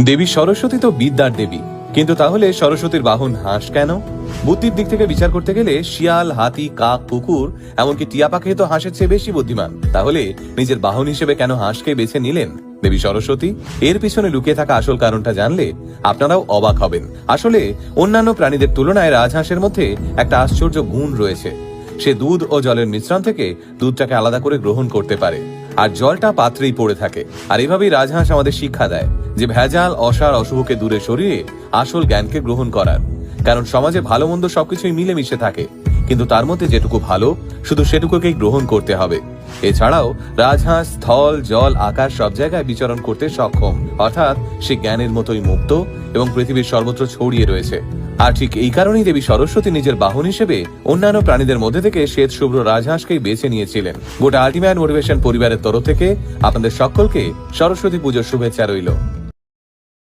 দেবী সরস্বতী তো বিদ্যার দেবী, কিন্তু তাহলে সরস্বতীর বাহন হাঁস কেন? বুদ্ধির দিক থেকে বিচার করতে গেলে শিয়াল, হাতি, কাক, কুকুর, এমনকি টিয়া পাখি তো হাঁসের চেয়ে বেশি বুদ্ধিমান। তাহলে নিজের বাহন হিসেবে কেন হাঁসকে বেছে নিলেন দেবী সরস্বতী? এর পিছনে লুকিয়ে থাকা আসল কারণটা জানলে আপনারাও অবাক হবেন। আসলে অন্যান্য প্রাণীদের তুলনায় রাজহাঁসের মধ্যে একটা আশ্চর্য গুণ রয়েছে। সে দুধ ও জলের মিশ্রণ থেকে দুধটাকে আলাদা করে গ্রহণ করতে পারে, আর জলটা পাত্রেই পড়ে থাকে। আর এভাবেই রাজহাঁস আমাদের শিক্ষা দেয় যে ভেজাল, অসার, অশুভকে দূরে সরিয়ে আসল জ্ঞানকে গ্রহণ করার। কারণ সমাজে ভালো মন্দ সবকিছুই মিলেমিশে থাকে, কিন্তু তার মধ্যে যেটুকু ভালো শুধু সেটুকুকেই গ্রহণ করতে হবে। এছাড়াও রাজহাঁস স্থল, জল, আকাশ সব জায়গায় বিচরণ করতে সক্ষম, অর্থাৎ সে জ্ঞানের মতোই মুক্ত এবং পৃথিবীর সর্বত্র ছড়িয়ে রয়েছে। আর ঠিক এই কারণেই দেবী সরস্বতী নিজের বাহন হিসেবে অন্যান্য প্রাণীদের মধ্যে থেকে শ্বেত শুভ্র রাজহাঁসকেই বেছে নিয়েছিলেন। গোটা আল্টিমেট মোটিভেশন পরিবারের তরফ থেকে আপনাদের সকলকে সরস্বতী পুজোর শুভেচ্ছা রইল।